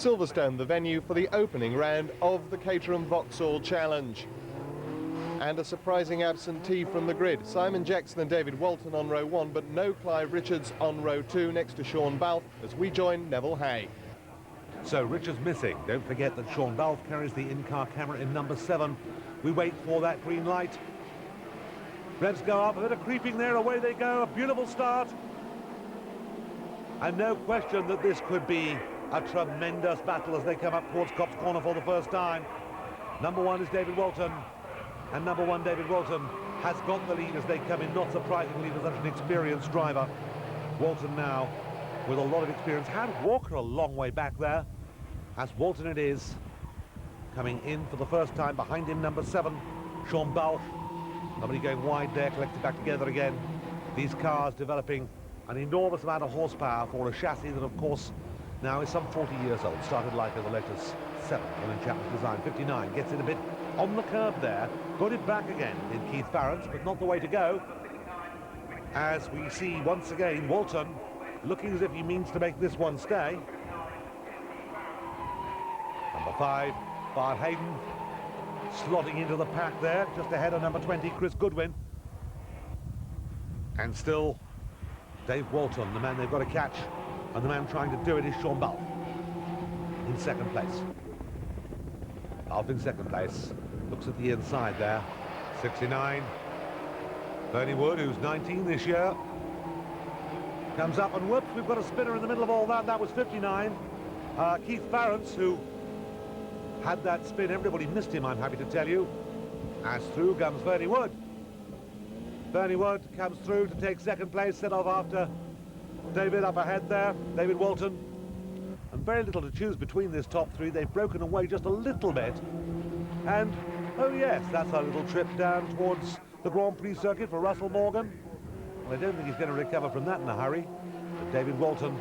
Silverstone, the venue for the opening round of the Caterham Vauxhall Challenge. And a surprising absentee from the grid. Simon Jackson and David Walton on row 1, but no Clive Richards on row 2 next to Sean Balfe as we join Neville Hay. So Richards missing. Don't forget that Sean Balfe carries the in-car camera in number 7. We wait for that green light. Revs go up, a bit of creeping there, away they go, a beautiful start. And no question that this could be a tremendous battle as they come up towards Copse Corner for the first time. Number 1 is David Walton. And number 1, David Walton, has got the lead as they come in, not surprisingly, for such an experienced driver. Walton now, with a lot of experience, had Walker a long way back there. As Walton it is, coming in for the first time, behind him number 7, Sean Balfe. Nobody going wide there, collected back together again. These cars developing an enormous amount of horsepower for a chassis that, of course, now is some 40 years old. Started like as a Lotus 7 when in Chapman's design. 59, gets it a bit on the curb there, got it back again in Keith Farrance, but not the way to go. As we see once again Walton looking as if he means to make this one stay. Number 5, Bart Hayden, slotting into the pack there, just ahead of number 20, Chris Goodwin. And still Dave Walton, the man they've got to catch, and the man trying to do it is Sean Balfe in second place. Balfe in second place, looks at the inside there, 69. Bernie Wood, who's 19 this year, comes up and whoops, we've got a spinner in the middle of all that. That was 59. Keith Farrance, who had that spin, everybody missed him, I'm happy to tell you, as through comes Bernie Wood. Bernie Wood comes through to take second place, set off after David up ahead there, David Walton. And very little to choose between this top 3. They've broken away just a little bit. And, oh yes, that's a little trip down towards the Grand Prix circuit for Russell Morgan. Well, I don't think he's going to recover from that in a hurry. But David Walton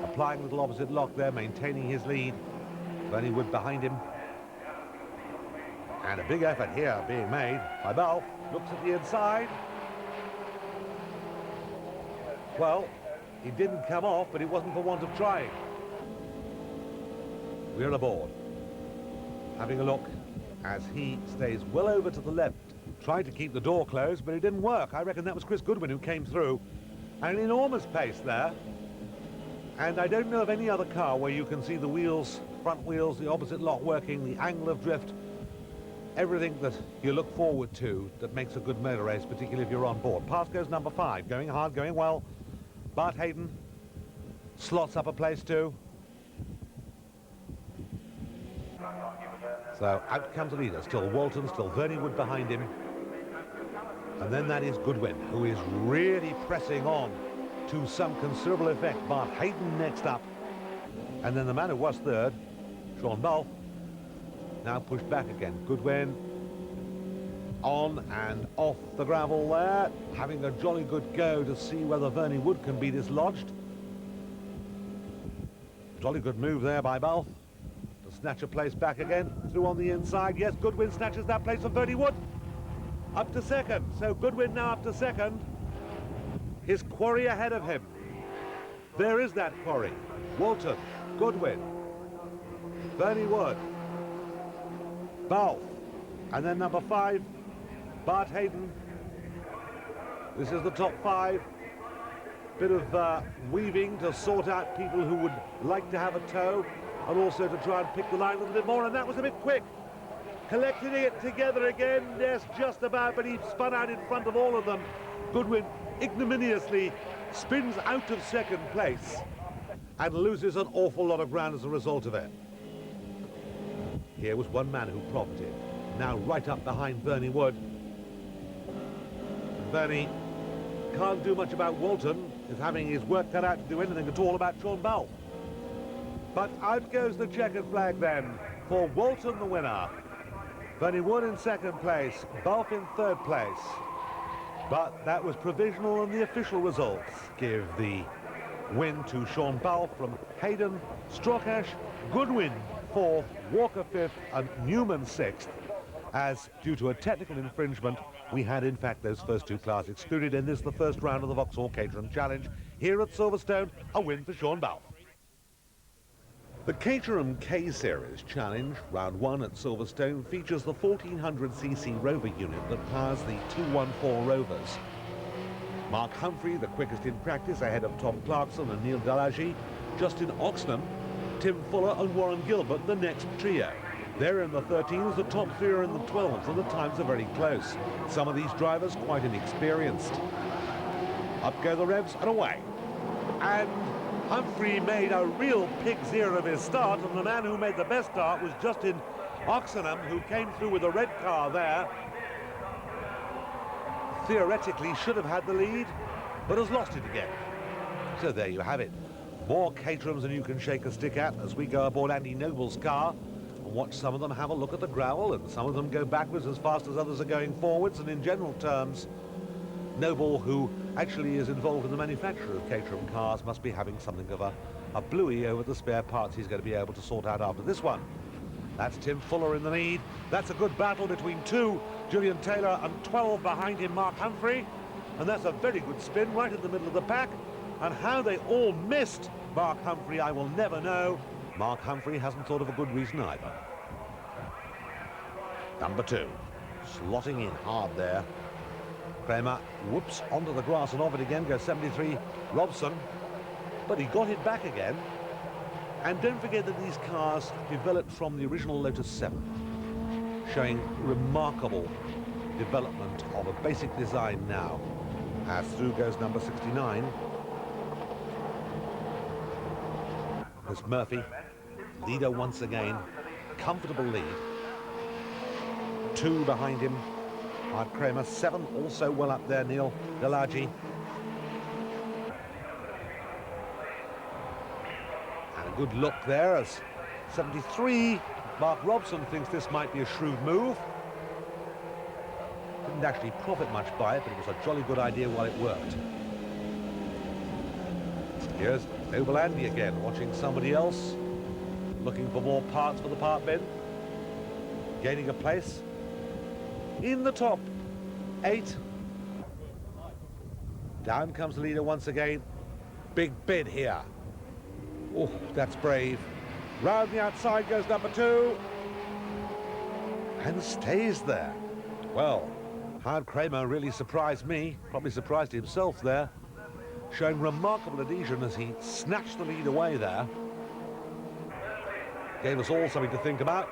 applying a little opposite lock there, maintaining his lead. Bernie Wood behind him. And a big effort here being made by Balfe. Looks at the inside. Well, he didn't come off, but it wasn't for want of trying. We're aboard. Having a look as he stays well over to the left. Tried to keep the door closed, but it didn't work. I reckon that was Chris Goodwin who came through. An enormous pace there. And I don't know of any other car where you can see the wheels, front wheels, the opposite lock working, the angle of drift, everything that you look forward to that makes a good motor race, particularly if you're on board. Past goes number 5, going hard, going well. Bart Hayden slots up a place too. So out comes the leader, still Walton, still Bernie Wood behind him. And then that is Goodwin, who is really pressing on to some considerable effect. Bart Hayden next up. And then the man who was third, Sean Balfe, now pushed back again. Goodwin on and off the gravel there, having a jolly good go to see whether Bernie Wood can be dislodged. Jolly good move there by Balfe to snatch a place back again, through on the inside. Yes, Goodwin snatches that place from Bernie Wood. Up to second, so Goodwin now up to second. His quarry ahead of him. There is that quarry. Walton, Goodwin, Bernie Wood, Balfe, and then number 5, Bart Hayden. This is the top 5. Bit of weaving to sort out people who would like to have a tow, and also to try and pick the line a little bit more, and that was a bit quick. Collecting it together again, yes, just about, but he spun out in front of all of them. Goodwin ignominiously spins out of second place and loses an awful lot of ground as a result of it. Here was one man who profited, now right up behind Bernie Wood. Bernie can't do much about Walton, is having his work cut out to do anything at all about Sean Balfe. But out goes the checkered flag then for Walton, the winner. Bernie Wood in second place, Balfe in third place. But that was provisional, and the official results give the win to Sean Balfe from Hayden, Strauchash, Goodwin 4th, Walker 5th, and Newman 6th. As due to a technical infringement, we had in fact those first 2 cars excluded in this, the first round of the Vauxhall Caterham Challenge. Here at Silverstone, a win for Sean Balfe. The Caterham K Series Challenge, round 1 at Silverstone, features the 1400cc rover unit that powers the 214 Rovers. Mark Humphrey, the quickest in practice, ahead of Tom Clarkson and Neil Dallagey. Justin Oxnam, Tim Fuller and Warren Gilbert, the next trio. They're in the 13s, the top 3 are in the 12s, and the times are very close. Some of these drivers quite inexperienced. Up go the revs and away. And Humphrey made a real pig's ear of his start, and the man who made the best start was Justin Oxnam, who came through with a red car there. Theoretically should have had the lead, but has lost it again. So there you have it. More Caterhams than you can shake a stick at as we go aboard Andy Noble's car and watch some of them have a look at the gravel, and some of them go backwards as fast as others are going forwards. And in general terms, Noble, who actually is involved in the manufacture of Caterham cars, must be having something of a bluey over the spare parts he's going to be able to sort out after this one. That's Tim Fuller in the lead. That's a good battle between 2, Julian Taylor, and 12 behind him, Mark Humphrey. And that's a very good spin right in the middle of the pack. And how they all missed Mark Humphrey, I will never know. Mark Humphrey hasn't thought of a good reason either. Number 2, slotting in hard there. Kramer whoops onto the grass and off it again, goes 73, Robson. But he got it back again. And don't forget that these cars developed from the original Lotus 7, showing remarkable development of a basic design now. As through goes number 69. There's Murphy, leader once again, comfortable lead. 2 behind him, Art Kramer. 7 also well up there, Neil Dallagey. And a good look there as 73, Mark Robson thinks this might be a shrewd move. Didn't actually profit much by it, but it was a jolly good idea while it worked. Here's Noble Andy again, watching somebody else, looking for more parts for the part bin, gaining a place in the top 8. Down comes the leader once again. Big bid here. Oh, that's brave. Round the outside goes number 2 and stays there. Well, Howard Kramer really surprised me, probably surprised himself there, showing remarkable adhesion as he snatched the lead away there. Gave us all something to think about.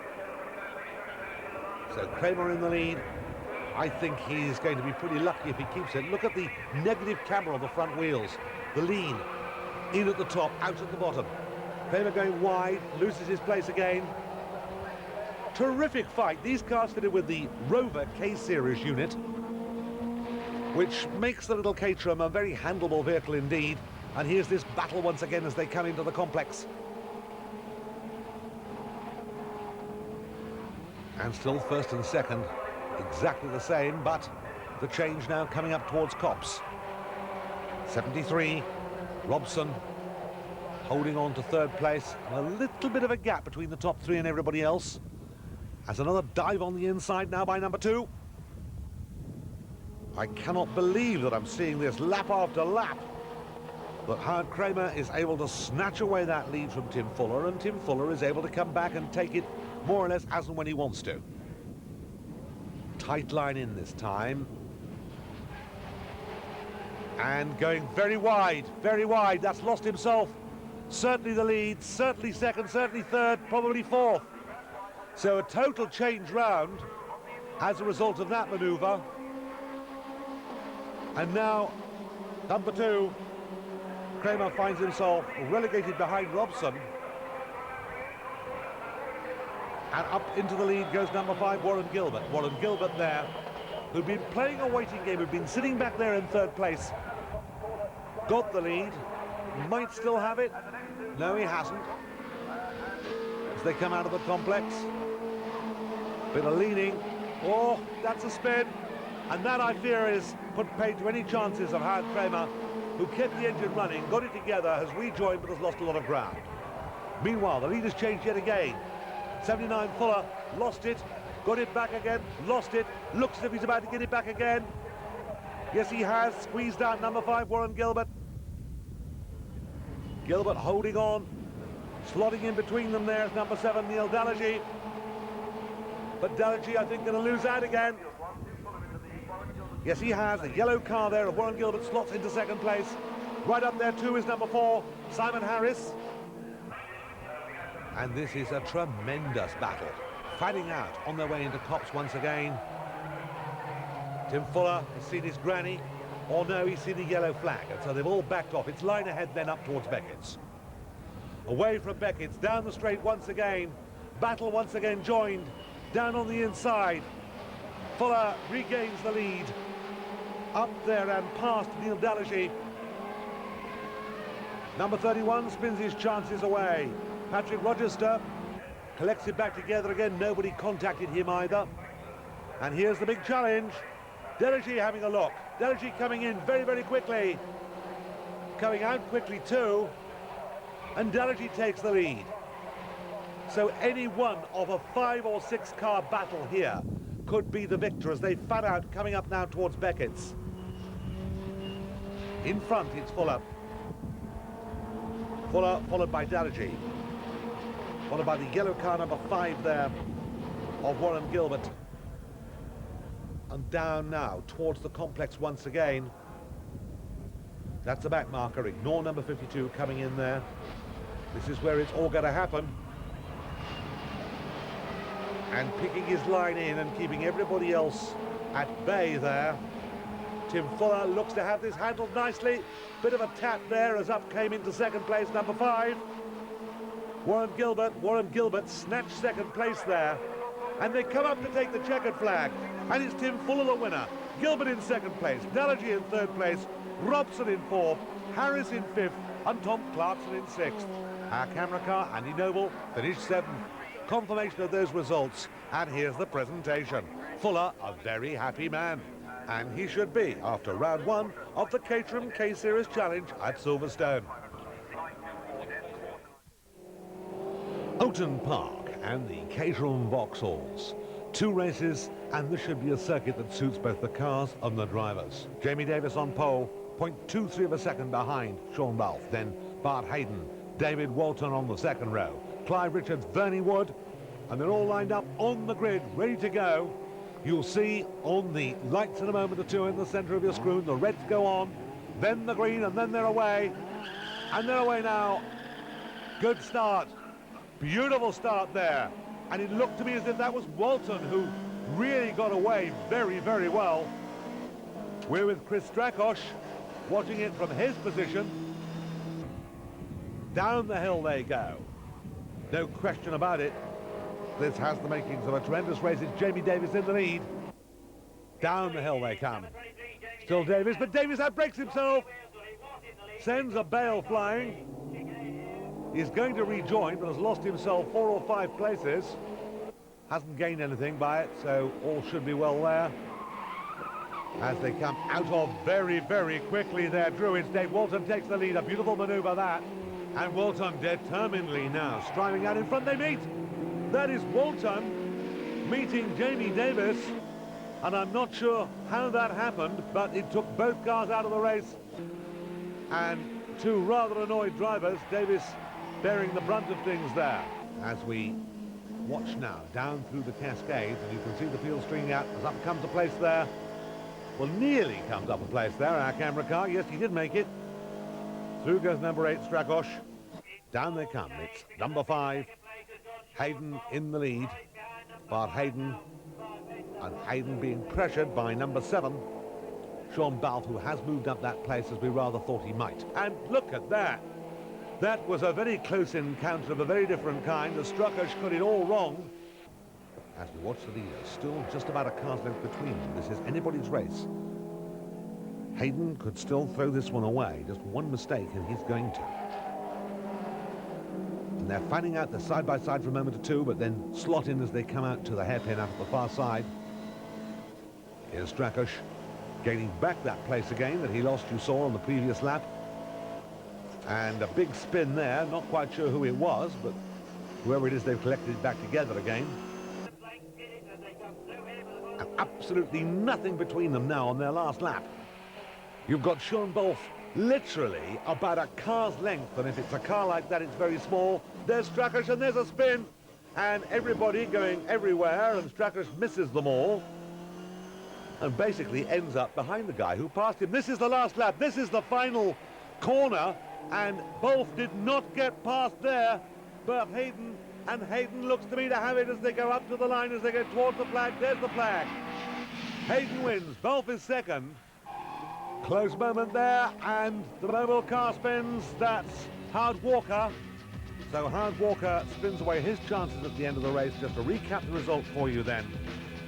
So Kramer in the lead. I think he's going to be pretty lucky if he keeps it. Look at the negative camera on the front wheels. The lean, in at the top, out at the bottom. Kramer going wide, loses his place again. Terrific fight. These cars fitted with the Rover K Series unit, which makes the little Caterham a very handleable vehicle indeed. And here's this battle once again as they come into the complex. And still first and second, exactly the same, but the change now coming up towards Copse. 73, Robson holding on to 3rd place, and a little bit of a gap between the top 3 and everybody else. As another dive on the inside now by number 2. I cannot believe that I'm seeing this lap after lap, but Howard Kramer is able to snatch away that lead from Tim Fuller, and Tim Fuller is able to come back and take it more or less as and when he wants to. Tight line in this time. And going very wide, that's lost himself. Certainly the lead, certainly 2nd, certainly 3rd, probably 4th. So a total change round as a result of that manoeuvre. And now, number 2, Kramer finds himself relegated behind Robson. And up into the lead goes number 5, Warren Gilbert. Warren Gilbert there, who'd been playing a waiting game, who'd been sitting back there in 3rd place. Got the lead, might still have it. No, he hasn't. As they come out of the complex. Bit of leaning. Oh, that's a spin. And that, I fear, is put paid to any chances of Howard Kramer, who kept the engine running, got it together, has rejoined, but has lost a lot of ground. Meanwhile, the lead has changed yet again. 79 Fuller lost it, got it back again, lost it, looks as if he's about to get it back again. Yes, he has squeezed out number 5, Warren Gilbert. Gilbert holding on. Slotting in between them there is number 7, Neil Dallergy. But Dallergy, I think, going to lose out again. Yes, he has. The yellow car there of Warren Gilbert slots into second place. Right up there, too, is number 4, Simon Harris. And this is a tremendous battle. Fighting out on their way into Copse once again. Tim Fuller has seen his granny. Or no, he's seen the yellow flag. And so they've all backed off. It's line ahead then up towards Beckett's. Away from Beckett's, down the straight once again. Battle once again joined. Down on the inside. Fuller regains the lead. Up there and past Neil Dallergy. Number 31 spins his chances away. Patrick Rochester collects it back together again. Nobody contacted him either. And here's the big challenge. Dallergy having a look. Dallergy coming in very, very quickly. Coming out quickly too. And Dallergy takes the lead. So any one of a 5 or 6 car battle here could be the victor as they fan out coming up now towards Beckett's. In front it's Fuller. Fuller followed by Dallergy. Followed by the yellow car number 5 there of Warren Gilbert. And down now towards the complex once again. That's the back marker. Ignore number 52 coming in there. This is where it's all going to happen. And picking his line in and keeping everybody else at bay there. Tim Fuller looks to have this handled nicely. Bit of a tap there as up came into second place number 5. Warren Gilbert snatched second place there. And they come up to take the checkered flag. And it's Tim Fuller the winner. Gilbert in second place, Dallergy in third place, Robson in 4th, Harris in 5th, and Tom Clarkson in 6th. Our camera car, Andy Noble, finished 7th. Confirmation of those results, and here's the presentation. Fuller, a very happy man. And he should be after round 1 of the Caterham K Series Challenge at Silverstone. Oulton Park and the Caterham Vauxhalls. 2 races, and this should be a circuit that suits both the cars and the drivers. Jamie Davis on pole, 0.23 of a second behind Sean Balfe. Then Bart Hayden, David Walton on the second row. Clive Richards, Bernie Wood, and they're all lined up on the grid, ready to go. You'll see on the lights in a moment or two in the centre of your screen, the reds go on, then the green, and then they're away. And they're away now. Good start. Beautiful start there. And it looked to me as if that was Walton who really got away very, very well. We're with Chris Strakosch, watching it from his position. Down the hill they go. No question about it. This has the makings of a tremendous race. It's Jamie Davis in the lead. Down the hill they come. Still Davis, but Davis outbreaks himself. Sends a bale flying. He's going to rejoin, but has lost himself 4 or 5 places. Hasn't gained anything by it, so all should be well there. As they come out of very, very quickly there, Druids. Dave Walton takes the lead. A beautiful manoeuvre that. And Walton determinedly now striving out in front. They meet. That is Walton meeting Jamie Davis. And I'm not sure how that happened, but it took both cars out of the race. And 2 rather annoyed drivers, Davis bearing the brunt of things there. As we watch now down through the cascades, and you can see the field stringing out as up comes a place there. Well, nearly comes up a place there, our camera car. Yes, he did make it. Through goes number 8, Strakosch. Down they come. It's number 5, Hayden in the lead. Bart Hayden, and Hayden being pressured by number 7, Sean Balfe, who has moved up that place as we rather thought he might. And look at that. That was a very close encounter of a very different kind. The Strakosch got it all wrong. As we watch the leaders, still just about a car's length between them. This is anybody's race. Hayden could still throw this one away. Just one mistake and he's going to. And they're finding out they're side by side for a moment or two, but then slot in as they come out to the hairpin out at the far side. Here's Strakosch gaining back that place again that he lost, you saw, on the previous lap. And a big spin there, not quite sure who it was, but whoever it is, they've collected it back together again. And absolutely nothing between them now on their last lap. You've got Sean Balfe literally about a car's length, and if it's a car like that, it's very small. There's Strakosch, and there's a spin, and everybody going everywhere, and Strakosch misses them all, and basically ends up behind the guy who passed him. This is the last lap. This is the final corner, and both did not get past there, but Hayden, and Hayden looks to me to have it as they go up to the line, as they go towards the flag. There's the flag. Hayden wins. Wolf is second. Close moment there, and the mobile car spins. That's Howard Walker. So Howard Walker spins away his chances at the end of the race. Just to recap the result for you then.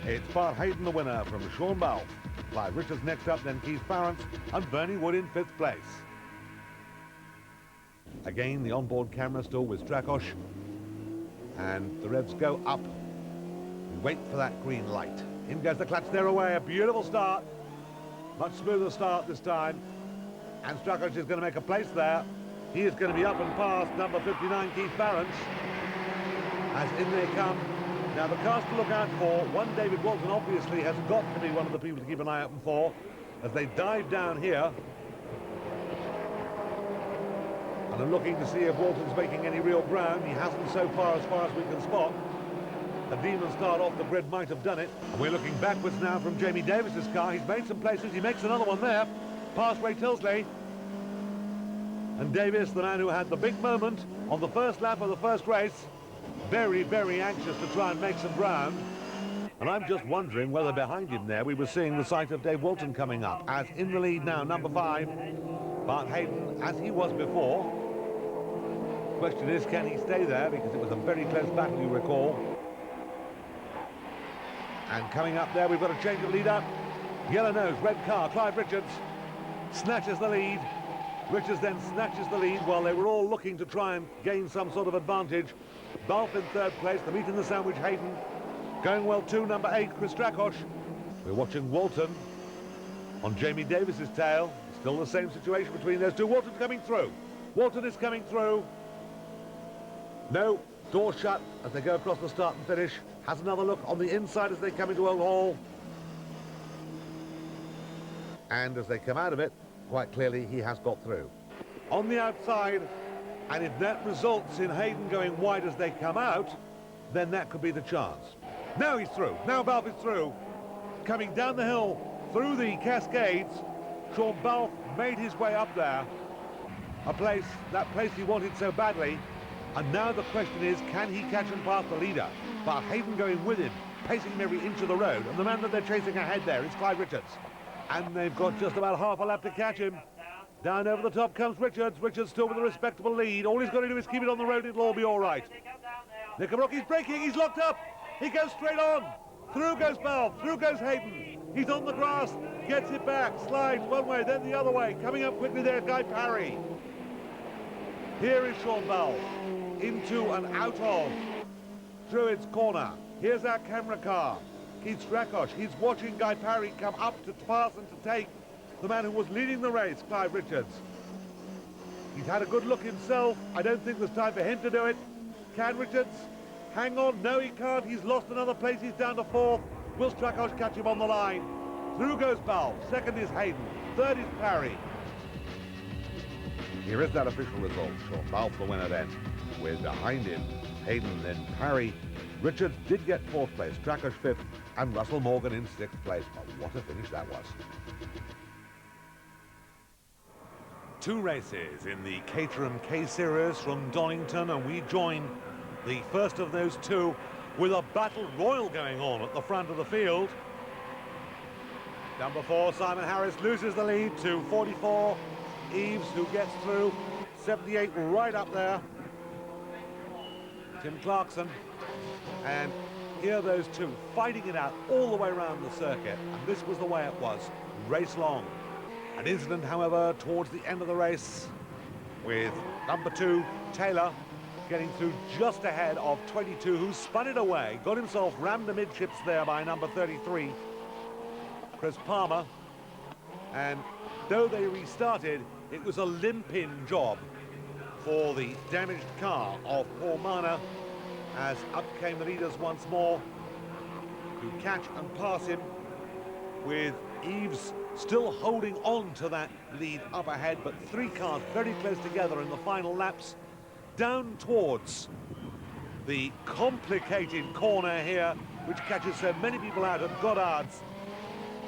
It's Bart Hayden the winner from Sean Balfe. Clive Richards next up, then Keith Farrant, and Bernie Wood in 5th place. Again, the onboard camera still with Strakosch. And the revs go up. We wait for that green light. In goes the clutch, they're away. A beautiful start. Much smoother start this time. And Strakosch is going to make a place there. He is going to be up and past number 59, Keith Farrant. As in they come. Now the cars to look out for. One, David Walton obviously has got to be one of the people to keep an eye open for. As they dive down here. And I'm looking to see if Walton's making any real ground. He hasn't so far as we can spot. A demon start off the grid might have done it. And we're looking backwards now from Jamie Davis's car. He's made some places. He makes another one there. Past Ray Tilsley. And Davis, the man who had the big moment on the first lap of the first race, very, very anxious to try and make some ground. And I'm just wondering whether behind him there we were seeing the sight of Dave Walton coming up. As in the lead now, number 5, Bart Hayden, as he was before. Question is, can he stay there? Because it was a very close battle, you recall. And coming up there, we've got a change of leader. Yellow nose, red car, Clive Richards snatches the lead. Richards then snatches the lead while they were all looking to try and gain some sort of advantage. Balfe in 3rd place, the meat in the sandwich, Hayden. Going well too, number 8, Chris Strakosch. We're watching Walton on Jamie Davis's tail. Still the same situation between those two. Walton's coming through. Walton is coming through. No, door shut as they go across the start and finish. Has another look on the inside as they come into Old Hall. And as they come out of it, quite clearly he has got through. On the outside, and if that results in Hayden going wide as they come out, then that could be the chance. Now he's through. Now Balfe is through. Coming down the hill through the Cascades, Sean Balfe made his way up there. That place he wanted so badly. And now the question is, can he catch and pass the leader? But Hayden going with him, pacing him every inch of the road. And the man that they're chasing ahead there is Clive Richards. And they've got just about half a lap to catch him. Down over the top comes Richards. Richards still with a respectable lead. All he's got to do is keep it on the road. It'll all be all right. Nicobrocki's braking. He's locked up. He goes straight on. Through goes Balfe. Through goes Hayden. He's on the grass. Gets it back. Slides one way, then the other way. Coming up quickly there, Guy Parry. Here is Sean Balfe. Into and out of through its corner. Here's our camera car. Keith Strakosch. He's watching Guy Parry come up to pass and to take the man who was leading the race, Clive Richards. He's had a good look himself. I don't think there's time for him to do it. Can Richards hang on? No, he can't. He's lost another place. He's down to 4th. Will Strakosch catch him on the line? Through goes Balfe. 2nd is Hayden. 3rd is Parry. Here is that official result. Sean Balfe the winner then. With behind him, Hayden, then Parry. Richards did get 4th place, Strakosch 5th, and Russell Morgan in 6th place. But what a finish that was. 2 races in the Caterham K Series from Donington, and we join the first of those 2 with a battle royal going on at the front of the field. Number 4, Simon Harris, loses the lead to 44. Eves, who gets through. 78 right up there. Tim Clarkson, and here those 2 fighting it out all the way around the circuit, and this was the way it was, race long. An incident, however, towards the end of the race with number 2, Taylor, getting through just ahead of 22, who spun it away, got himself rammed amidships there by number 33, Chris Palmer, and though they restarted, it was a limp-in job for the damaged car of Paul Marner, as up came the leaders once more to catch and pass him, with Eves still holding on to that lead up ahead, but 3 cars very close together in the final laps, down towards the complicated corner here, which catches so many people out at Goddard's.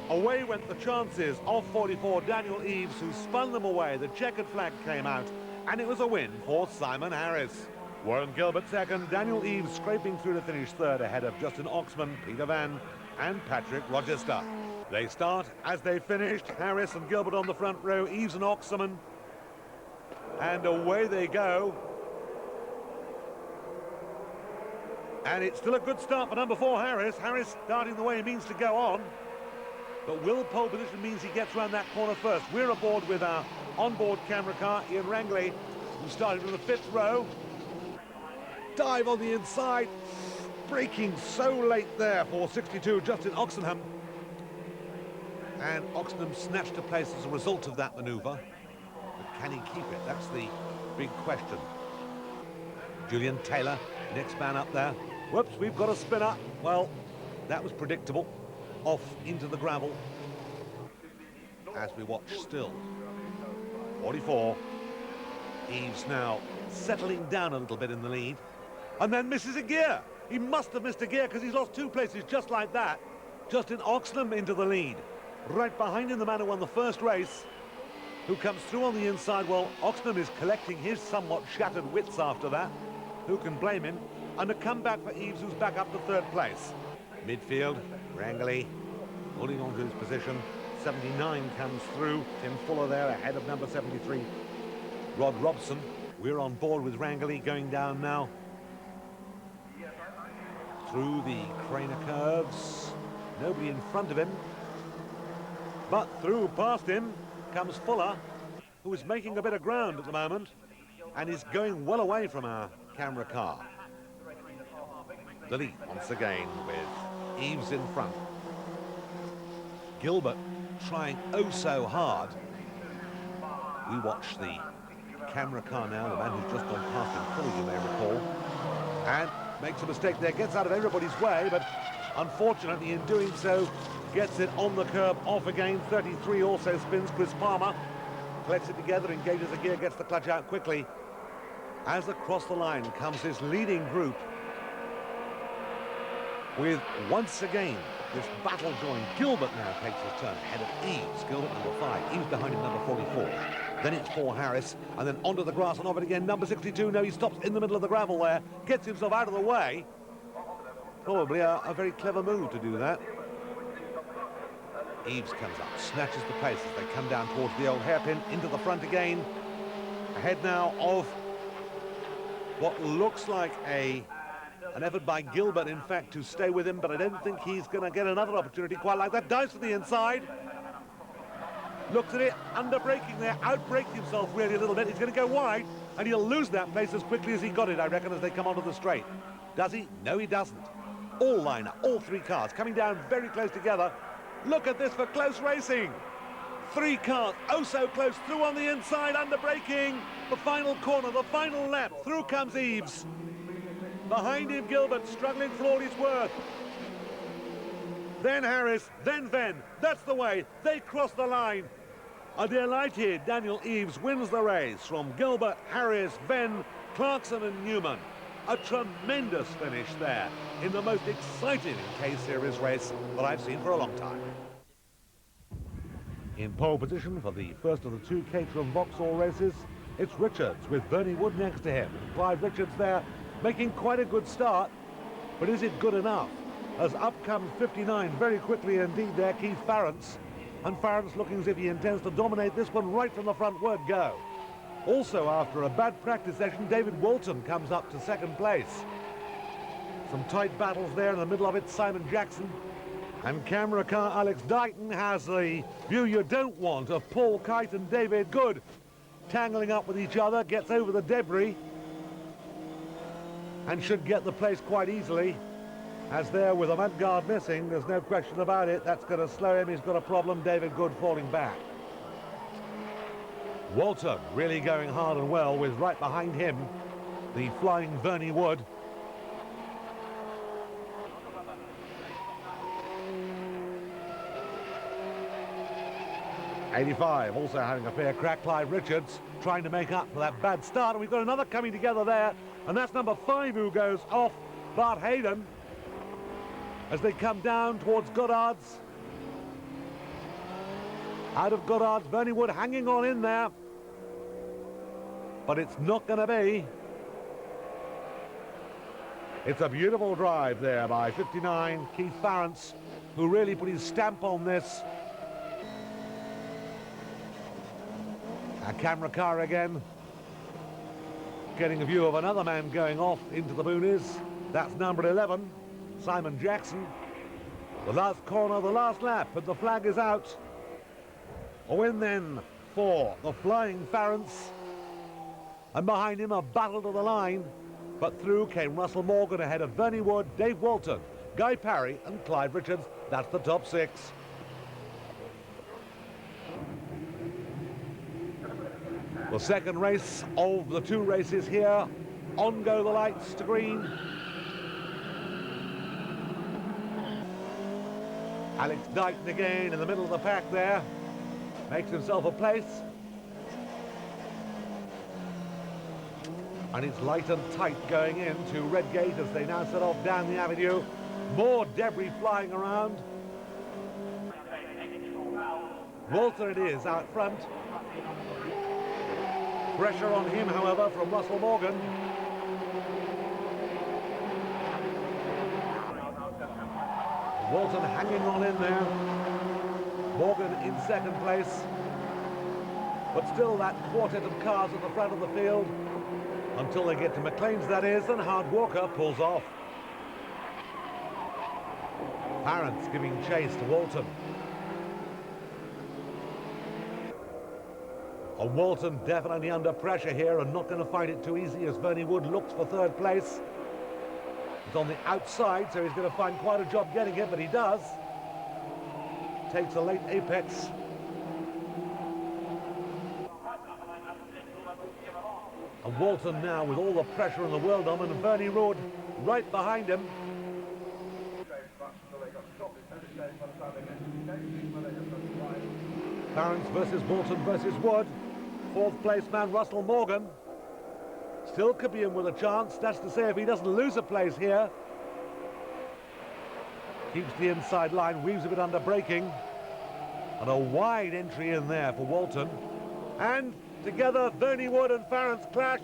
Away went the chances of 44, Daniel Eaves, who spun them away. The checkered flag came out, and it was a win for Simon Harris. Warren Gilbert second, Daniel Eaves scraping through to finish third ahead of Justin Oxman, Peter Van and Patrick Rochester. They start as they finished, Harris and Gilbert on the front row, Eaves and Oxman, and away they go. And it's still a good start for number 4, Harris. Harris starting the way he means to go on, but will pole position means he gets around that corner first. We're aboard with our onboard camera car, Ian Rangley, who started from the 5th row. Dive on the inside, braking so late there for 62, Justin Oxenham. And Oxenham snatched a place as a result of that manoeuvre. But can he keep it? That's the big question. Julian Taylor, next man up there. Whoops, we've got a spinner. Well, that was predictable. Off into the gravel. As we watch still. 44. Eaves now settling down a little bit in the lead. And then misses a gear. He must have missed a gear because he's lost 2 places just like that. Justin Oxenham into the lead. Right behind him, the man who won the first race, who comes through on the inside. Well, Oxenham is collecting his somewhat shattered wits after that. Who can blame him? And a comeback for Eaves, who's back up to 3rd place. Midfield, Rangley holding on to his position. 79 comes through. Tim Fuller there ahead of number 73, Rod Robson. We're on board with Rangley going down now through the Craner curves. Nobody in front of him, but through past him comes Fuller, who is making a bit of ground at the moment and is going well away from our camera car. The lead once again with Eaves in front. Gilbert trying oh so hard. We watch the camera car now, the man who's just gone past him, Fuller, you may recall, and makes a mistake there, gets out of everybody's way, but unfortunately in doing so gets it on the curb, off again. 33 also spins. Chris Palmer collects it together, engages the gear, gets the clutch out quickly. As across the line comes this leading group, with once again this battle join. Gilbert now takes his turn ahead of Eaves. Gilbert number 5, Eaves behind him number 44. Then it's for Harris, and then onto the grass and off it again. Number 62, no, he stops in the middle of the gravel there, gets himself out of the way. Probably a very clever move to do that. Eaves comes up, snatches the pace as they come down towards the old hairpin, into the front again. Ahead now of what looks like an effort by Gilbert, in fact, to stay with him, but I don't think he's going to get another opportunity quite like that. Dives for the inside. Looks at it, under braking there, out-braked himself really a little bit. He's going to go wide, and he'll lose that place as quickly as he got it, I reckon, as they come onto the straight. Does he? No, he doesn't. All liner, all 3 cars coming down very close together. Look at this for close racing. 3 cars, oh so close, through on the inside, under braking. The final corner, the final lap, through comes Eaves. Behind him, Gilbert, struggling for all he's worth. Then Harris, then Venn. That's the way. They cross the line. A delighted Daniel Eaves wins the race from Gilbert, Harris, Venn, Clarkson and Newman. A tremendous finish there in the most exciting K Series race that I've seen for a long time. In pole position for the first of the 2 Caterham Vauxhall races, it's Richards with Bernie Wood next to him. Clive Richards there making quite a good start, but is it good enough? As up comes 59 very quickly indeed there, Keith Farrance. And Farrance looking as if he intends to dominate this one right from the front word go. Also, after a bad practice session, David Oulton comes up to 2nd place. Some tight battles there in the middle of it, Simon Jackson. And camera car Alex Dighton has the view you don't want of Paul Kite and David Good tangling up with each other, gets over the debris and should get the place quite easily. As there with a mudguard missing, there's no question about it. That's going to slow him. He's got a problem. David Good falling back. Walton really going hard and well with right behind him the flying Bernie Wood. 85 also having a fair crack. Clive Richards trying to make up for that bad start, and we've got another coming together there, and that's number 5 who goes off, Bart Hayden, as they come down towards Goddard's. Out of Goddard's, Bernie Wood hanging on in there, but it's not going to be. It's a beautiful drive there by 59, Keith Farrance, who really put his stamp on this. A camera car again, getting a view of another man going off into the boonies. That's number 11, Simon Jackson. The last corner, the last lap, but the flag is out. A win then for the flying Farrance. And behind him a battle to the line, but through came Russell Morgan ahead of Bernie Wood, Dave Walton, Guy Parry and Clive Richards. That's the top 6. The second race of the 2 races here. On go the lights to green. Alex Dighton again in the middle of the pack there. Makes himself a place. And it's light and tight going into Redgate as they now set off down the avenue. More debris flying around. Walter it is out front. Pressure on him, however, from Russell Morgan. Walton hanging on in there. Morgan in second place. But still that quartet of cars at the front of the field. Until they get to McLean's, that is, and Hard Walker pulls off. Farrance giving chase to Walton. Walton definitely under pressure here and not going to find it too easy as Bernie Wood looks for third place. He's on the outside, so he's going to find quite a job getting it, but he does. Takes a late apex. And Walton now with all the pressure in the world on him, and Bernie Wood right behind him. Farrance versus Walton versus Wood. 4th place man Russell Morgan still could be in with a chance. That's to say if he doesn't lose a place here. Keeps the inside line, weaves a bit under braking, and a wide entry in there for Walton. And together Bernie Wood and Farrance clash.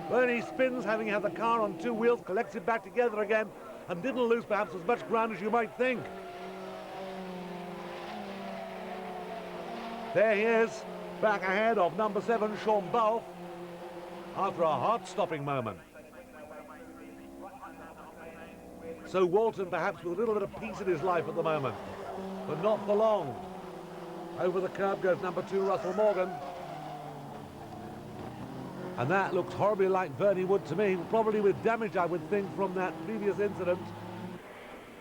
Bernie spins, having had the car on 2 wheels, collects it back together again, and didn't lose perhaps as much ground as you might think. There he is, back ahead of number 7, Sean Balfe, after a heart-stopping moment. So Walton perhaps with a little bit of peace in his life at the moment, but not for long. Over the curb goes number 2, Russell Morgan. And that looks horribly like Bernie Wood to me, probably with damage, I would think, from that previous incident.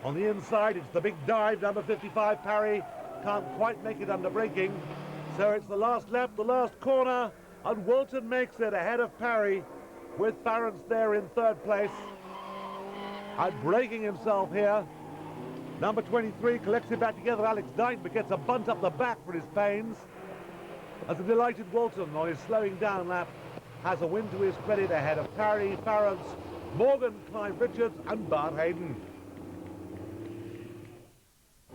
On the inside, it's the big dive, number 55, Parry. Can't quite make it under braking. So it's the last lap, the last corner, and Walton makes it ahead of Parry, with Farrance there in 3rd place. And braking himself here. Number 23 collects it back together, Alex Dighton, but gets a bunt up the back for his pains. As a delighted Walton on his slowing down lap has a win to his credit ahead of Parry, Farrance, Morgan, Clive Richards and Bart Hayden.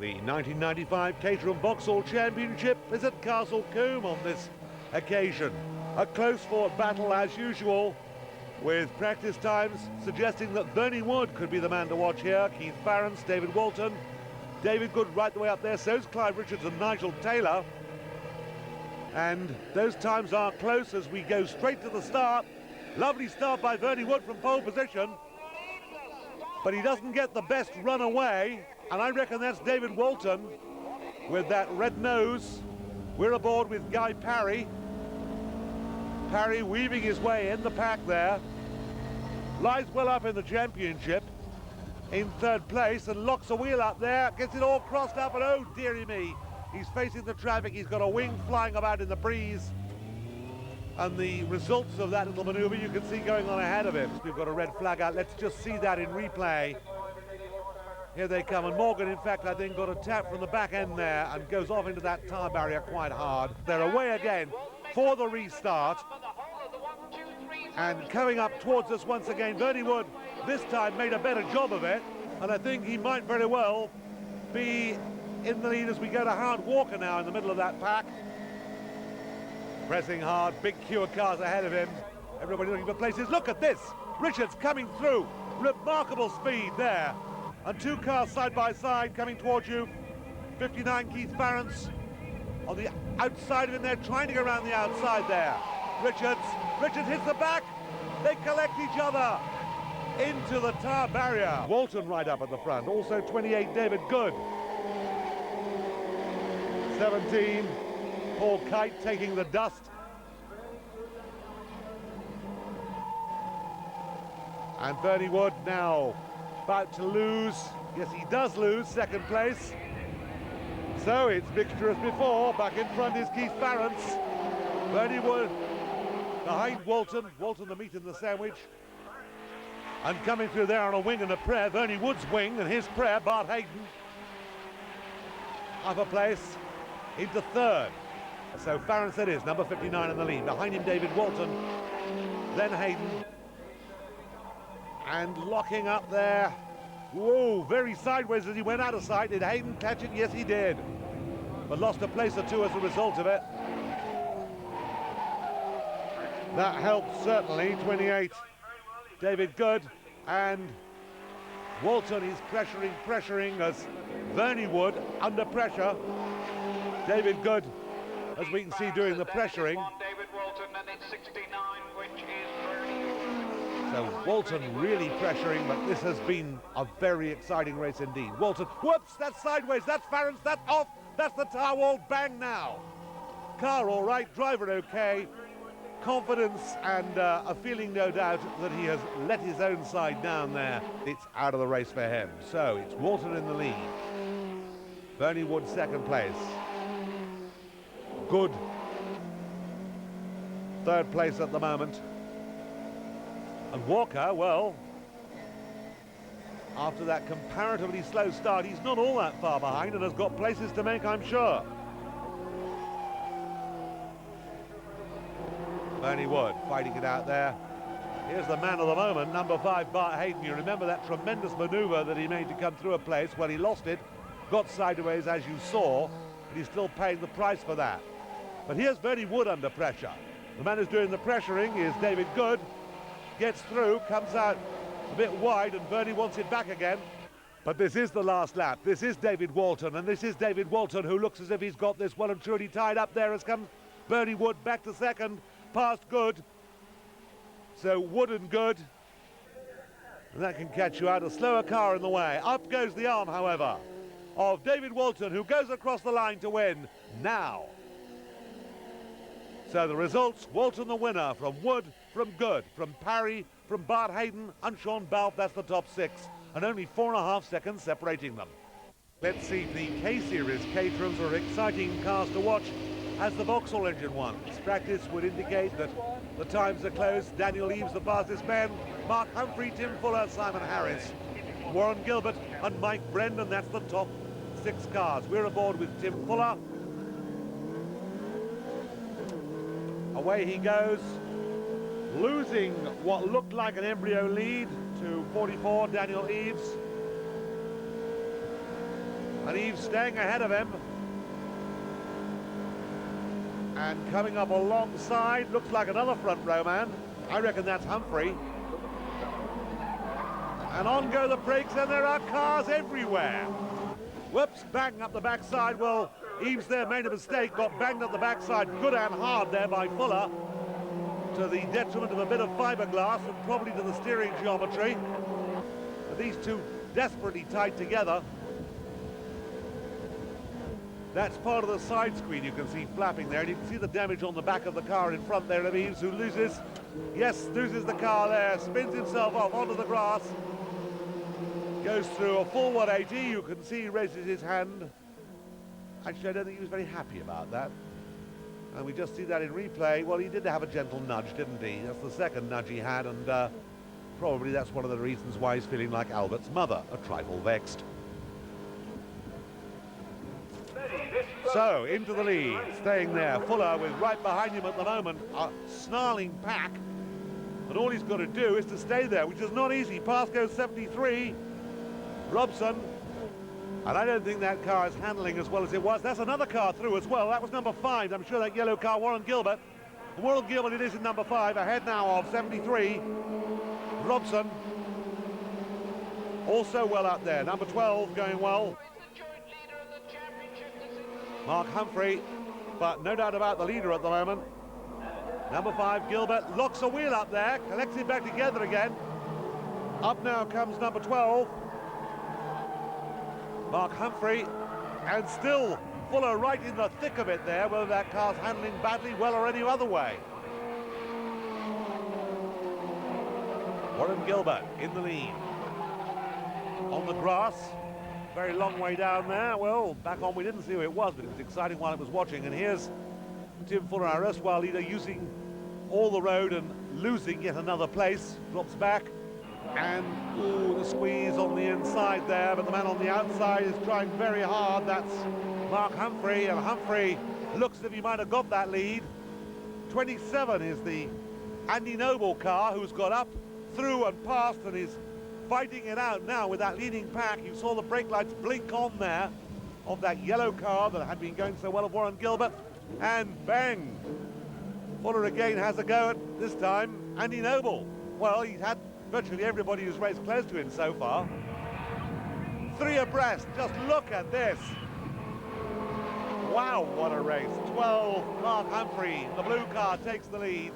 The 1995 Caterham Vauxhall Championship is at Castle Combe on this occasion. A close-fought battle as usual, with practice times suggesting that Bernie Wood could be the man to watch here. Keith Farrance, David Walton, David Good right the way up there, so's Clive Richards and Nigel Taylor. And those times are close as we go straight to the start. Lovely start by Bernie Wood from pole position, but he doesn't get the best run away, and I reckon that's David Walton with that red nose. We're aboard with Guy Parry. Parry weaving his way in the pack there. Lies well up in the championship in 3rd place and locks a wheel up there, gets it all crossed up, and oh dearie me, he's facing the traffic, he's got a wing flying about in the breeze. And the results of that little manoeuvre you can see going on ahead of him. We've got a red flag out, let's just see that in replay. Here they come, and Morgan, in fact, I think got a tap from the back end there and goes off into that tyre barrier quite hard. They're away again for the restart. And coming up towards us once again, Bernie Wood this time made a better job of it, and I think he might very well be in the lead as we go to Howard Walker now in the middle of that pack. Pressing hard, big queue of cars ahead of him. Everybody looking for places. Look at this! Richards coming through. Remarkable speed there. And two cars side by side coming towards you. 59 Keith Farrance on the outside of him there, trying to go around the outside there. Richards hits the back. They collect each other into the tyre barrier. Oulton right up at the front. Also 28 David Good. 17 Paul Kite taking the dust. And Bernie Wood now about to lose. Yes, he does lose second place. So it's mixture as before. Back in front is Keith Farrance. Bernie Wood behind Oulton. Oulton the meat in the sandwich. And coming through there on a wing and a prayer, Bernie Wood's wing and his prayer, Bart Hayden. Upper place into third. So Farrance it is, number 59 in the lead. Behind him David Oulton, then Hayden. And locking up there. Whoa, very sideways as he went out of sight. Did Hayden catch it? Yes, he did. But lost a place or two as a result of it. That helped certainly. 28 David Good, and Oulton is pressuring as Bernie Wood under pressure. David Good, as we can see, doing the pressuring. So Oulton really pressuring, but this has been a very exciting race indeed. Oulton, whoops, that's sideways, that's Farrance, that's off, that's the tyre wall, bang now. Car all right, driver okay. Confidence and a feeling, no doubt, that he has let his own side down there. It's out of the race for him. So it's Oulton in the lead. Bernie Wood second place. Good third place at the moment. And Walker, well, after that comparatively slow start, he's not all that far behind and has got places to make, I'm sure. Bernie Wood fighting it out there. Here's the man of the moment, number 5, Bart Hayden. You remember that tremendous manoeuvre that he made to come through a place? Well, he lost it, got sideways as you saw, but he's still paying the price for that. But here's Bernie Wood under pressure. The man who's doing the pressuring is David Good. Gets through, comes out a bit wide, and Bernie wants it back again. But this is the last lap. This is David Oulton, and this is David Oulton who looks as if he's got this well and truly tied up. There has come Bernie Wood back to second, past Good. So Wood and Good. And that can catch you out. A slower car in the way. Up goes the arm, however, of David Oulton, who goes across the line to win now. So the results, Oulton the winner, from Wood, from Good, from Parry, from Bart Hayden and Sean Balfe. That's the top 6, and only 4.5 seconds separating them. Let's see if the K Series Caterhams are exciting cars to watch as the Vauxhall engine ones. Practice would indicate that the times are close. Daniel Eves the fastest man, Mark Humphrey, Tim Fuller, Simon Harris, Warren Gilbert and Mike Brendan. That's the top 6 cars. We're aboard with Tim Fuller. Away he goes, losing what looked like an embryo lead to 44, Daniel Eves. And Eves staying ahead of him. And coming up alongside, looks like another front row man. I reckon that's Humphrey. And on go the brakes, and there are cars everywhere. Whoops, bang up the backside. Well, Eves there made a mistake, got banged up the backside good and hard there by Fuller, to the detriment of a bit of fiberglass and probably to the steering geometry. But these two desperately tied together. That's part of the side screen you can see flapping there, and you can see the damage on the back of the car in front there of Eves, who loses the car there, spins himself off onto the grass, goes through a full 180. You can see he raises his hand. Actually, I don't think he was very happy about that. And we just see that in replay. Well, he did have a gentle nudge, didn't he? That's the second nudge he had, and probably that's one of the reasons why he's feeling like Albert's mother, a trifle vexed. So, into the lead, staying there. Fuller with right behind him at the moment, a snarling pack. But all he's got to do is to stay there, which is not easy. Past goes 73. Robson. And I don't think that car is handling as well as it was. That's another car through as well. That was number 5. I'm sure that yellow car, Warren Gilbert. Warren Gilbert it is in number 5, ahead now of 73. Robson. Also well up there. Number 12 going well. Mark Humphrey, but no doubt about the leader at the moment. Number 5, Gilbert, locks a wheel up there, collects it back together again. Up now comes number 12. Mark Humphrey, and still Fuller right in the thick of it there, whether that car's handling badly, well, or any other way. Warren Gilbert in the lead. On the grass, very long way down there. Well, back on we didn't see who it was, but it was exciting while it was watching. And here's Tim Fuller, our erstwhile leader, using all the road and losing yet another place. Drops back, and ooh, the squeeze on the inside there, but the man on the outside is trying very hard. That's Mark Humphrey, and Humphrey looks as if he might have got that lead. 27 is the Andy Noble car, who's got up, through and past, and is fighting it out now with that leading pack. You saw the brake lights blink on there of that yellow car that had been going so well of Warren Gilbert, and bang! Fuller again has a go at, this time, Andy Noble. Well, he's had virtually everybody who's raced close to him so far. 3 abreast, just look at this. Wow, what a race. 12, Mark Humphrey, the blue car takes the lead.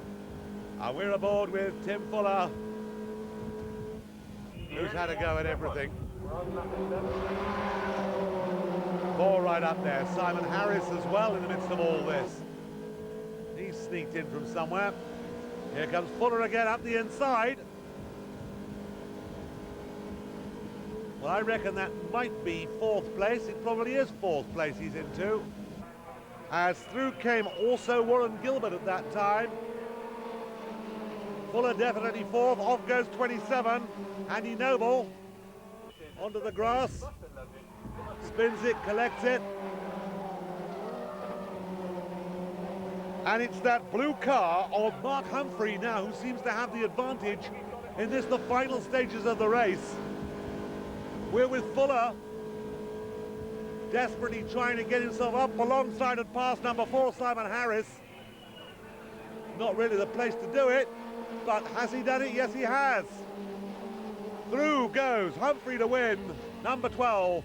And we're aboard with Tim Fuller, who's had a go at everything. 4 right up there. Simon Harris as well in the midst of all this. He's sneaked in from somewhere. Here comes Fuller again up the inside. Well, I reckon that might be 4th place. It probably is 4th place he's into. As through came also Warren Gilbert at that time. Fuller definitely 4th. Off goes 27. Andy Noble onto the grass. Spins it, collects it. And it's that blue car of Mark Humphrey now who seems to have the advantage in this, the final stages of the race. We're with Fuller, desperately trying to get himself up alongside and past number 4, Simon Harris. Not really the place to do it, but has he done it? Yes, he has. Through goes Humphrey to win, number 12.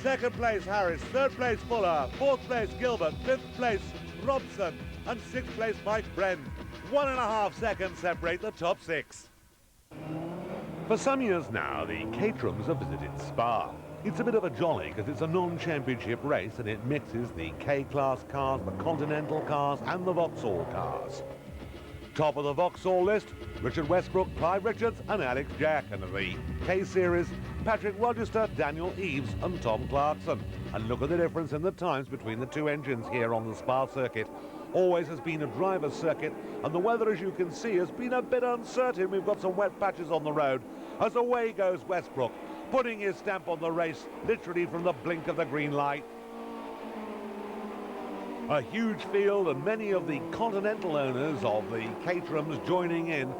2nd place Harris, 3rd place Fuller, 4th place Gilbert, 5th place Robson, and 6th place Mike Brenn. 1.5 seconds separate the top 6. For some years now, the Caterhams have visited Spa. It's a bit of a jolly because it's a non-championship race and it mixes the K-Class cars, the Continental cars and the Vauxhall cars. Top of the Vauxhall list, Richard Westbrook, Clive Richards and Alex Jack. And the K Series, Patrick Rochester, Daniel Eves and Tom Clarkson. And look at the difference in the times between the 2 engines here on the Spa circuit. Always has been a driver's circuit, and the weather, as you can see, has been a bit uncertain. We've got some wet patches on the road. As away goes Westbrook, putting his stamp on the race, literally from the blink of the green light. A huge field and many of the Continental owners of the Caterhams joining in.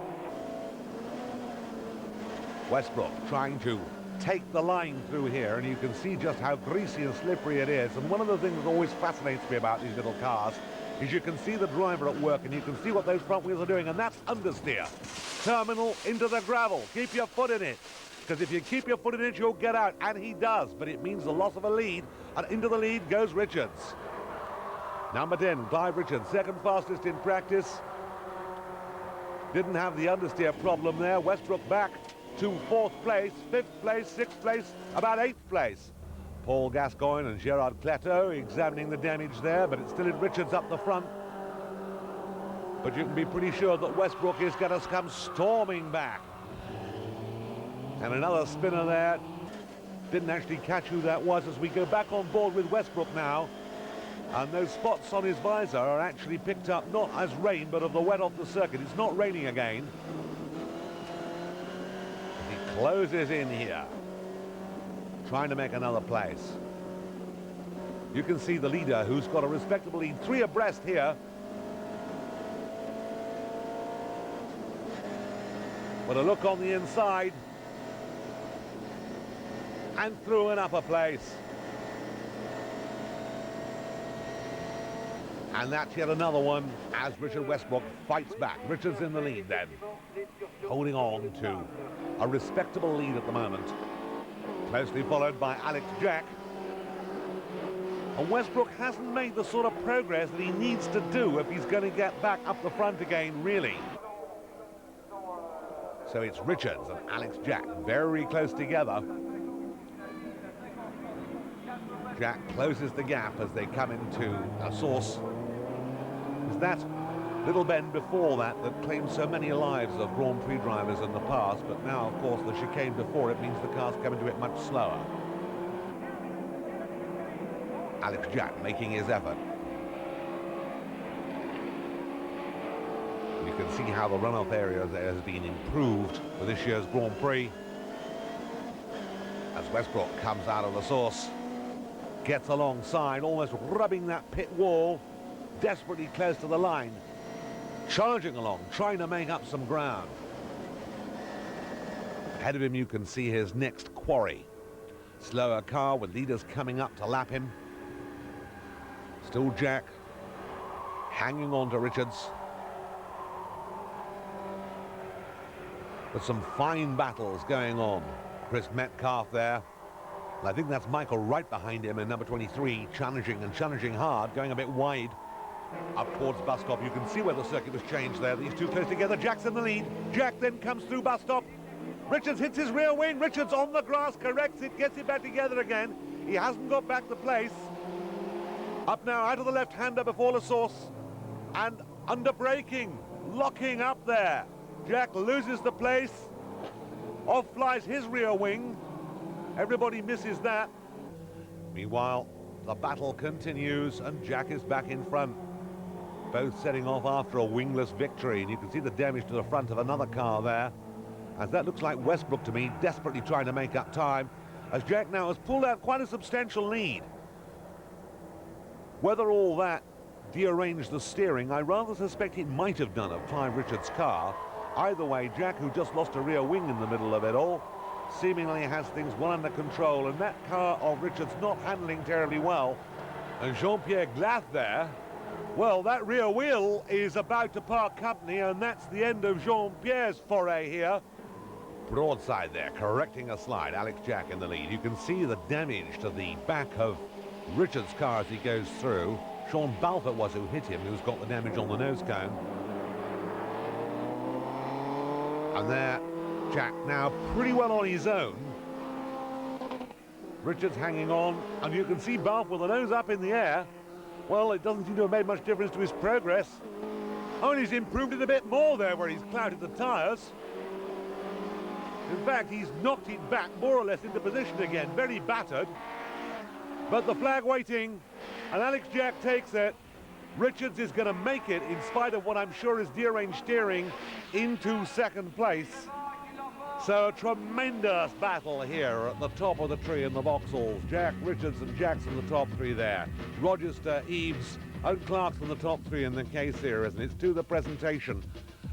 Westbrook trying to take the line through here, and you can see just how greasy and slippery it is. And one of the things that always fascinates me about these little cars is you can see the driver at work and you can see what those front wheels are doing, and that's understeer. Terminal into the gravel. Keep your foot in it, because if you keep your foot in it, you'll get out, and he does, but it means the loss of a lead, and into the lead goes Richards. Number 10, Clive Richards, 2nd fastest in practice. Didn't have the understeer problem there. Westbrook back to 4th place, 5th place, 6th place, about 8th place. Paul Gascoigne and Gerard Cleto examining the damage there, but it's still in Richards up the front. But you can be pretty sure that Westbrook is going to come storming back. And another spinner there. Didn't actually catch who that was as we go back on board with Westbrook now. And those spots on his visor are actually picked up not as rain, but of the wet off the circuit. It's not raining again. He closes in here, trying to make another place. You can see the leader, who's got a respectable lead, 3 abreast here. But a look on the inside. And through an upper place. And that's yet another one as Richard Westbrook fights back. Richard's in the lead then, holding on to a respectable lead at the moment. Closely followed by Alex Jack. And Westbrook hasn't made the sort of progress that he needs to do if he's going to get back up the front again, really. So it's Richards and Alex Jack very close together. Jack closes the gap as they come into a source. It's that little bend before that claimed so many lives of Grand Prix drivers in the past, but now, of course, the chicane before it means the cars come into it much slower. Alex Jack making his effort. You can see how the runoff area there has been improved for this year's Grand Prix. As Westbrook comes out of the source, gets alongside, almost rubbing that pit wall, desperately close to the line, charging along, trying to make up some ground. Ahead of him you can see his next quarry. Slower car with leaders coming up to lap him. Still Jack hanging on to Richards. With some fine battles going on. Chris Metcalf there. And I think that's Michael right behind him in number 23, challenging and challenging hard, going a bit wide up towards bus stop. You can see where the circuit was changed there. These two close together. Jack's in the lead. Jack then comes through bus stop. Richards hits his rear wing. Richards on the grass, corrects it, gets it back together again. He hasn't got back the place. Up now out of the left-hander before the source. And under braking, locking up there. Jack loses the place. Off flies his rear wing. Everybody misses that. Meanwhile, the battle continues and Jack is back in front. Both setting off after a wingless victory. And you can see the damage to the front of another car there. As that looks like Westbrook to me, desperately trying to make up time. As Jack now has pulled out quite a substantial lead. Whether all that dearranged the steering, I rather suspect it might have done of Clive Richards' car. Either way, Jack, who just lost a rear wing in the middle of it all, seemingly has things well under control, and that car of Richards not handling terribly well. And Jean-Pierre Glath there, well, that rear wheel is about to part company, and that's the end of Jean-Pierre's foray here. Broadside there, correcting a slide. Alex Jack in the lead. You can see the damage to the back of Richards' car as he goes through. Sean Balfour was who hit him, who's got the damage on the nose cone. And there, Jack now pretty well on his own. Richards hanging on, and you can see Balfour with the nose up in the air. Well, it doesn't seem to have made much difference to his progress. Oh, and he's improved it a bit more there where he's clouted the tyres. In fact, he's knocked it back more or less into position again, very battered. But the flag waiting, and Alex Jack takes it. Richards is going to make it, in spite of what I'm sure is dearranged steering, into second place. So a tremendous battle here at the top of the tree in the Vauxhalls. Jack, Richards and Jackson, the top three there. Rochester, Eves and Clarkson, the top three in the K Series, and it's to the presentation.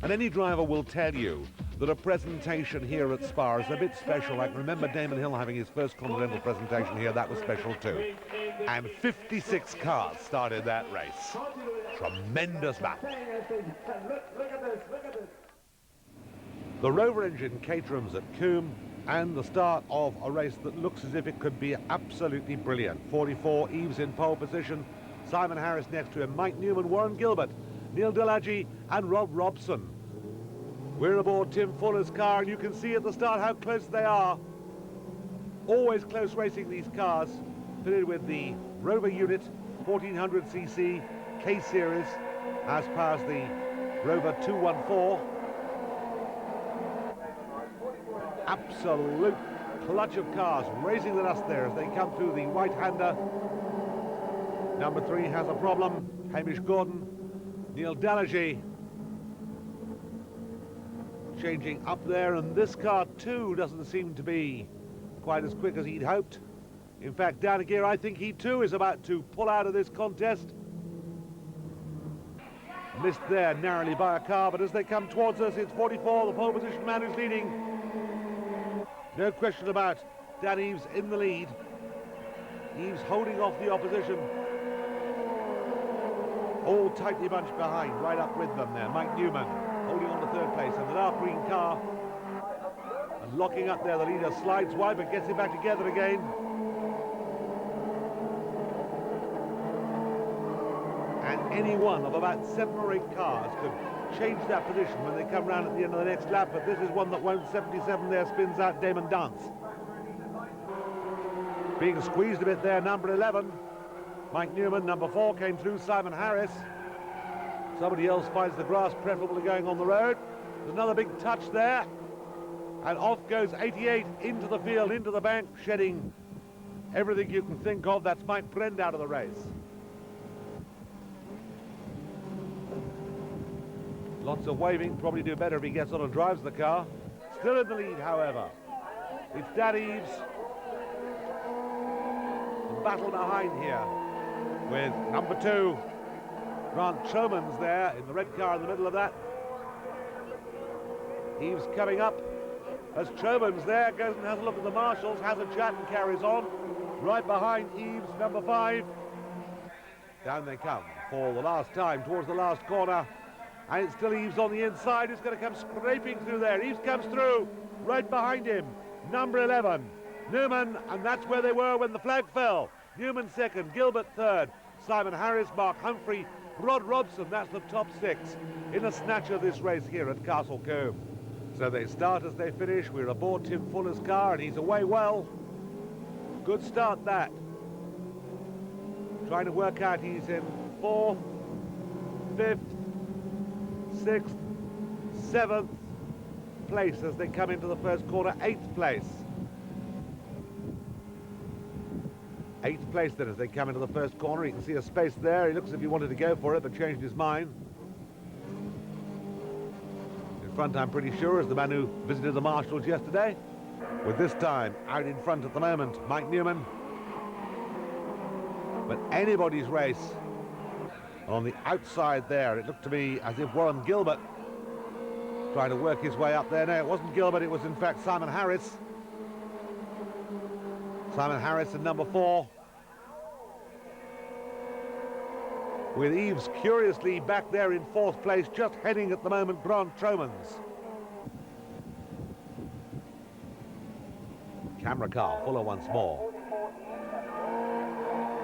And any driver will tell you that a presentation here at Spa is a bit special. I can remember Damon Hill having his first Continental presentation here. That was special too. And 56 cars started that race. Tremendous battle. The Rover engine Caterham's at Combe, and the start of a race that looks as if it could be absolutely brilliant. 44, Eves in pole position. Simon Harris next to him. Mike Newman, Warren Gilbert, Neil Delagi and Rob Robson. We're aboard Tim Fuller's car, and you can see at the start how close they are. Always close racing, these cars, fitted with the Rover unit, 1400cc K Series, as powers the Rover 214. Absolute clutch of cars raising the dust there as they come through the right-hander. Number 3 has a problem. Hamish Gordon, Neil Delagi changing up there, and this car too doesn't seem to be quite as quick as he'd hoped. In fact, down a gear, I think he too is about to pull out of this contest. Missed there narrowly by a car, but as they come towards us, it's 44, the pole position man who's leading. No question about Dan Eves in the lead. Eves holding off the opposition. All tightly bunched behind, right up with them there. Mike Newman holding on to third place in the dark green car. And locking up there, the leader slides wide but gets it back together again. And any one of about 7 or 8 cars could change that position when they come round at the end of the next lap, but this is one that won't. 77 there, spins out Damon Dance. Being squeezed a bit there, number 11. Mike Newman, number 4, came through. Simon Harris. Somebody else finds the grass preferable to going on the road. There's another big touch there. And off goes 88 into the field, into the bank, shedding everything you can think of. That's Mike Brend out of the race. Lots of waving, probably do better if he gets on and drives the car. Still in the lead, however. It's Dan Eves. The battle behind here with number 2, Grant Tromans there in the red car in the middle of that. Eves coming up as Tromans there goes and has a look at the marshals, has a chat and carries on. Right behind Eves, number 5. Down they come for the last time towards the last corner. And it's still Eves on the inside, who's going to come scraping through there. Eves comes through, right behind him, number 11, Newman, and that's where they were when the flag fell. Newman second, Gilbert third, Simon Harris, Mark Humphrey, Rod Robson, that's the top 6 in a snatch of this race here at Castle Combe. So they start as they finish. We're aboard Tim Fuller's car, and he's away well. Good start that. Trying to work out, he's in 4th, 5th, 6th, 7th place as they come into the first corner, 8th place. 8th place then as they come into the first corner. You can see a space there. He looks as if he wanted to go for it but changed his mind. In front, I'm pretty sure, is the man who visited the marshals yesterday. With this time out in front at the moment, Mike Newman. But anybody's race. On the outside there, it looked to me as if Warren Gilbert trying to work his way up there. No, it wasn't Gilbert, it was in fact Simon Harris. Simon Harris in number 4. With Eves curiously back there in 4th place, just heading at the moment Grant Tromans. Camera car, Fuller once more.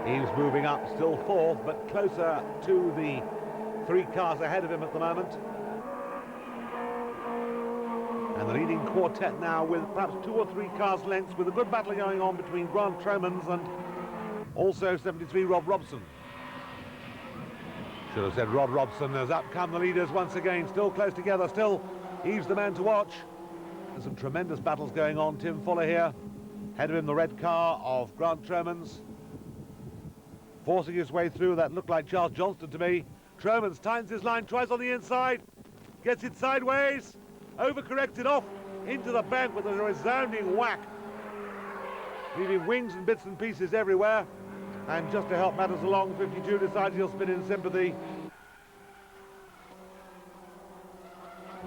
Eves moving up, still 4th, but closer to the 3 cars ahead of him at the moment. And the leading quartet now with perhaps 2 or 3 cars lengths, with a good battle going on between Grant Tromans and also 73 Rod Robson. Should have said Rod Robson, as up come the leaders once again, still close together, still Eves the man to watch. There's some tremendous battles going on. Tim Fuller here, ahead of him the red car of Grant Tromans. Forcing his way through, that looked like Charles Johnston to me. Tromans times his line, tries on the inside, gets it sideways, overcorrected off into the bank with a resounding whack, leaving wings and bits and pieces everywhere. And just to help matters along, 52 decides he'll spin in sympathy.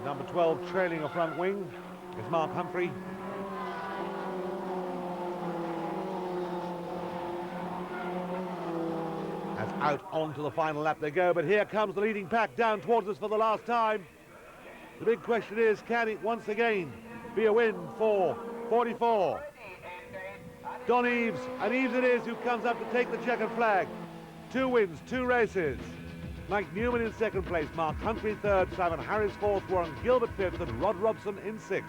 Number 12 trailing a front wing is Mark Humphrey. As out onto the final lap they go, but here comes the leading pack down towards us for the last time. The big question is, can it once again be a win for 44? Don Eves, and Eves it is who comes up to take the checkered flag. 2 wins, 2 races. Mike Newman in 2nd place, Mark Humphrey 3rd, Simon Harris 4th, Warren Gilbert 5th, and Rod Robson in 6th.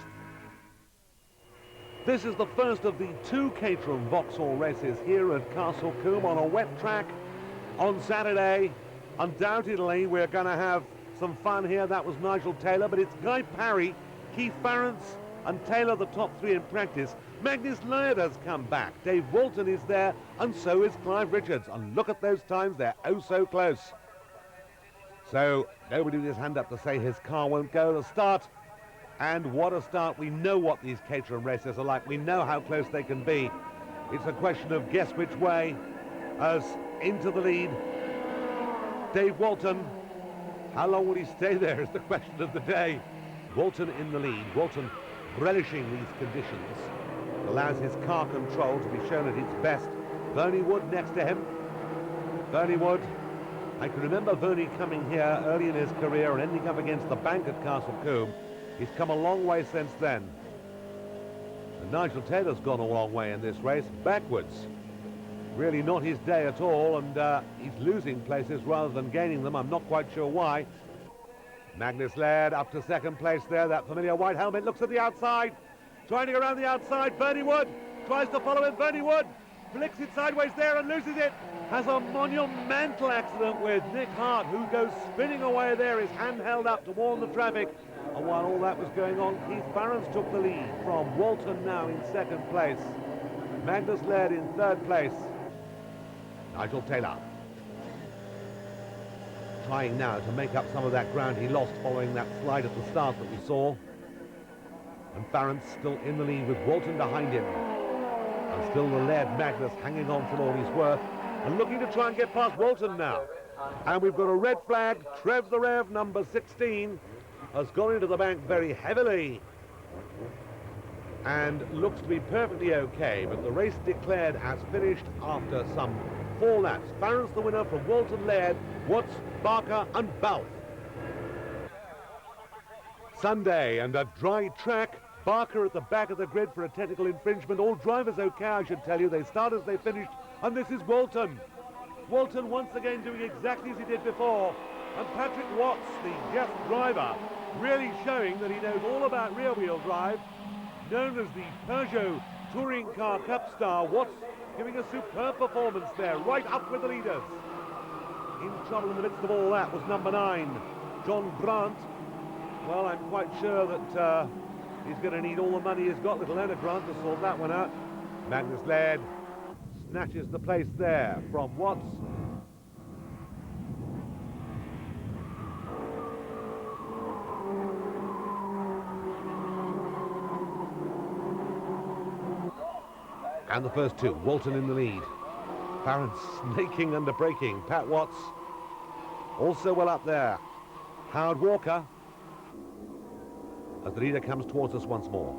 This is the first of the 2 Caterham Vauxhall races here at Castle Combe on a wet track on Saturday. Undoubtedly, we're going to have some fun here. That was Nigel Taylor, but it's Guy Parry, Keith Farrance, and Taylor, the top 3 in practice. Magnus Laird has come back. Dave Walton is there, and so is Clive Richards. And look at those times, they're oh so close. So nobody with his hand up to say his car won't go. The start, and what a start. We know what these Caterham races are like. We know how close they can be. It's a question of guess which way, as into the lead, Dave Oulton. How long will he stay there is the question of the day. Oulton in the lead, Oulton relishing these conditions, allows his car control to be shown at its best. Bernie Wood next to him. Bernie Wood, I can remember Bernie coming here early in his career and ending up against the bank at Castle Combe. He's come a long way since then. And Nigel Taylor's gone a long way in this race, backwards. Really not his day at all, and he's losing places rather than gaining them. I'm not quite sure why. Magnus Laird up to second place there. That familiar white helmet looks at the outside. Trying to go around the outside. Bernie Wood tries to follow him. Bernie Wood flicks it sideways there and loses it. Has a monumental accident with Nick Hart, who goes spinning away there, his hand held up to warn the traffic. And while all that was going on, Keith Barron's took the lead from Oulton now in second place. Magnus Laird in third place. Nigel Taylor trying now to make up some of that ground he lost following that slide at the start that we saw. And Farrance still in the lead with Oulton behind him. And still the Laird Magnus hanging on for all he's worth and looking to try and get past Oulton now. And we've got a red flag. Trev the Rev, number 16, has gone into the bank very heavily and looks to be perfectly okay, but the race declared as finished after some 4 laps. Farrance the winner from Oulton, Laird, Watts, Barker and Balfe. Sunday and a dry track. Barker at the back of the grid for a technical infringement. All drivers okay, I should tell you. They start as they finished, and this is Oulton. Oulton once again doing exactly as he did before. And Patrick Watts, the guest driver, really showing that he knows all about rear-wheel drive. Known as the Peugeot Touring Car Cup star, Watts giving a superb performance there, right up with the leaders. In trouble in the midst of all that was number 9, John Grant. Well, I'm quite sure that he's going to need all the money he's got, little Leonard Grant, to sort that one out. Magnus Laird snatches the place there from Watts. And the first 2, Oulton in the lead. Farrance snaking under braking. Pat Watts also well up there. Howard Walker, as the leader comes towards us once more.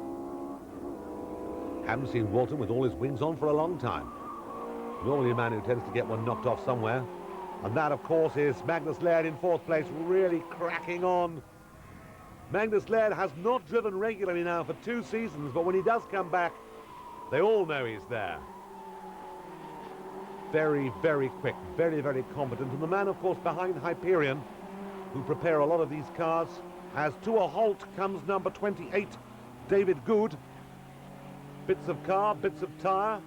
Haven't seen Oulton with all his wings on for a long time. Normally a man who tends to get one knocked off somewhere. And that, of course, is Magnus Laird in 4th place, really cracking on. Magnus Laird has not driven regularly now for 2 seasons, but when he does come back, they all know he's there. Very, very quick, very, very competent. And the man, of course, behind Hyperion, who prepare a lot of these cars, as to a halt comes number 28, David Good. Bits of car, bits of tyre,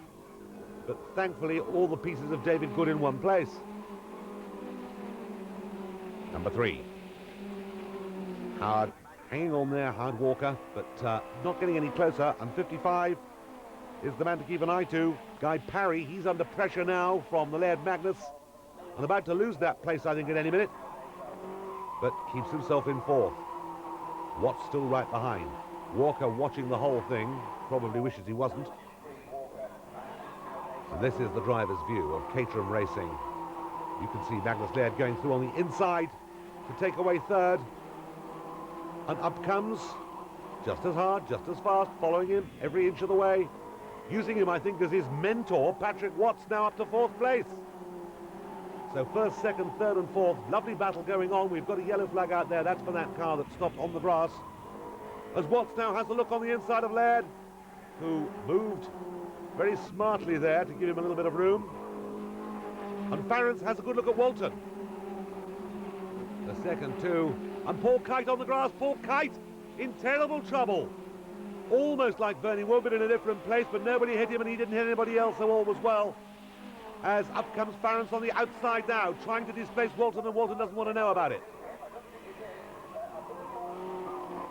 but thankfully all the pieces of David Good in one place. Number 3. Howard hanging on there, Howard Walker, but not getting any closer, and 55 is the man to keep an eye to. Guy Parry, he's under pressure now from the Laird Magnus, and about to lose that place, I think, at any minute, but keeps himself in 4th. Watts still right behind. Walker watching the whole thing, probably wishes he wasn't. And this is the driver's view of Caterham Racing. You can see Magnus Laird going through on the inside to take away 3rd. And up comes, just as hard, just as fast, following him every inch of the way. Using him, I think, as his mentor, Patrick Watts, now up to 4th place. So 1st, 2nd, 3rd and 4th, lovely battle going on. We've got a yellow flag out there. That's for that car that stopped on the grass. As Watts now has a look on the inside of Laird, who moved very smartly there to give him a little bit of room. And Farrance has a good look at Oulton. The second 2. And Paul Kite on the grass. Paul Kite in terrible trouble. Almost like Bernie Wood, but in a different place, but nobody hit him and he didn't hit anybody else, so all was well. As up comes Farrance on the outside now, trying to displace Oulton, and Oulton doesn't want to know about it.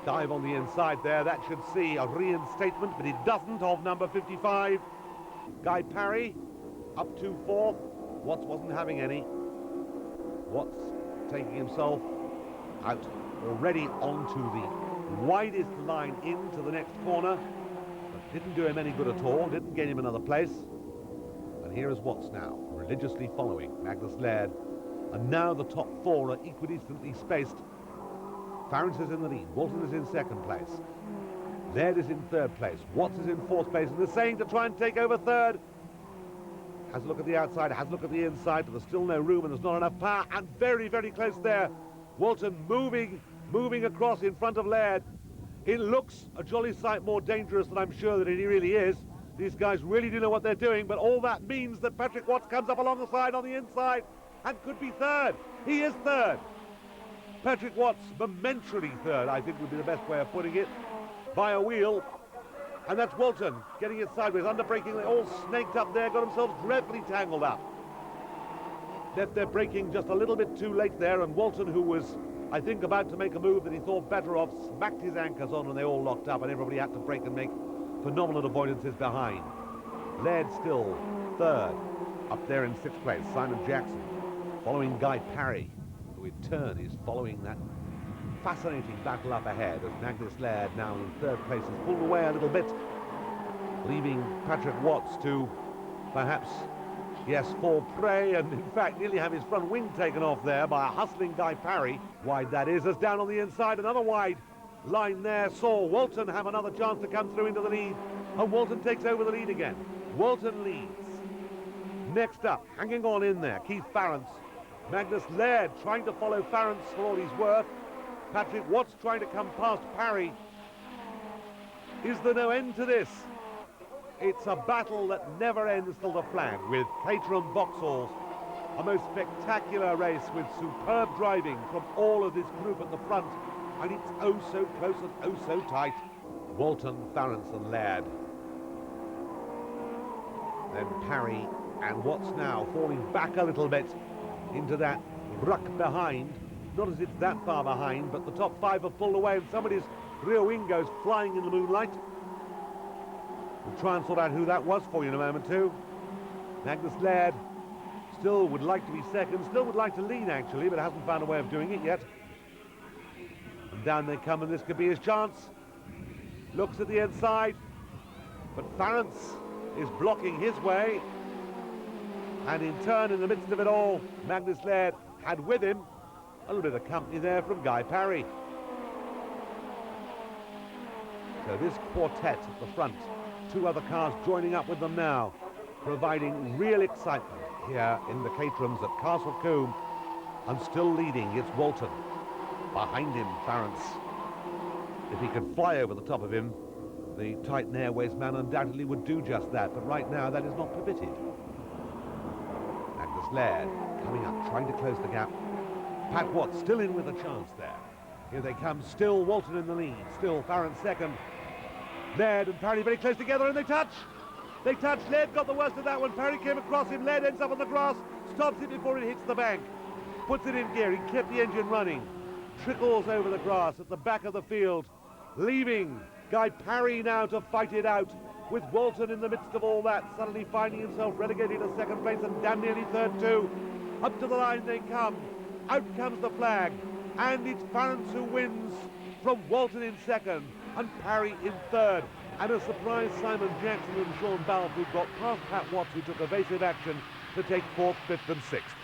Dive on the inside there, that should see a reinstatement, but it doesn't, of number 55. Guy Parry up to 4th. Watts wasn't having any. Watts taking himself out already onto the widest line into the next corner, but didn't do him any good at all, didn't gain him another place. here is Watts now, religiously following Magnus Laird. And now the top four are equidistantly spaced. Farrance is in the lead, Walton is in second place. Laird is in third place, Watts is in fourth place, and they're saying to try and take over third. Has a look at the outside, has a look at the inside, but there's still no room and there's not enough power, and very, very close there. Walton moving across in front of Laird. It looks a jolly sight more dangerous than I'm sure that it really is. These guys really do know what they're doing, but all that means that Patrick Watts comes up along the side on the inside and could be third. He is third. Patrick Watts, momentarily third, I think would be the best way of putting it, by a wheel. And that's Walton getting it sideways, under braking, they all snaked up there, got themselves dreadfully tangled up. Left their braking just a little bit too late there, and Walton, who was, I think, about to make a move that he thought better of, smacked his anchors on and they all locked up and everybody had to brake and make phenomenal avoidances behind. Laird still third. Up there in sixth place, Simon Jackson, following Guy Parry, who in turn is following that fascinating battle up ahead as Magnus Laird now in third place has pulled away a little bit, leaving Patrick Watts to perhaps, yes, fall prey and in fact nearly have his front wing taken off there by a hustling Guy Parry. Wide that is, as down on the inside, another wide line there saw Walton have another chance to come through into the lead, and Walton takes over the lead again. Walton leads. Next up, hanging on in there, Keith Farrance. Magnus Laird trying to follow Farrance for all he's worth. Patrick Watts trying to come past Parry. Is there no end to this? It's a battle that never ends till the flag, with Caterham Vauxhalls, a most spectacular race with superb driving from all of this group at the front, and it's oh so close and oh so tight. Walton, Farrance and Laird. Then Parry and Watts now falling back a little bit into that ruck behind. Not as it's that far behind, but the top five have pulled away and somebody's rear wing goes flying in the moonlight. We'll try and sort out who that was for you in a moment too. Magnus Laird still would like to be second, still would like to lead actually, but hasn't found a way of doing it yet. And down they come, and this could be his chance. Looks at the inside, but Farrance is blocking his way. And in turn, in the midst of it all, Magnus Laird had with him a little bit of company there from Guy Parry. So this quartet at the front, two other cars joining up with them now, providing real excitement here in the Caterhams at Castle Combe, and still leading, it's Walton. Behind him, Farrance. If he could fly over the top of him, the Titan Airways man undoubtedly would do just that, but right now that is not permitted. Magnus Laird coming up, trying to close the gap. Pat Watts still in with a chance there. Here they come, still Walton in the lead, still Farrance second. Laird and Parry very close together, and they touch. They touch. Laird got the worst of that one. Parry came across him. Laird ends up on the grass, stops it before it hits the bank, puts it in gear. He kept the engine running, trickles over the grass at the back of the field, leaving Guy Parry now to fight it out, with Walton in the midst of all that, suddenly finding himself relegated to second place and damn nearly third too. Up to the line they come. Out comes the flag, and it's Farrance who wins from Walton in second and Parry in third. And a surprise Simon Jackson and Sean Balfe, who got past Pat Watts, who took evasive action to take fourth, fifth and sixth.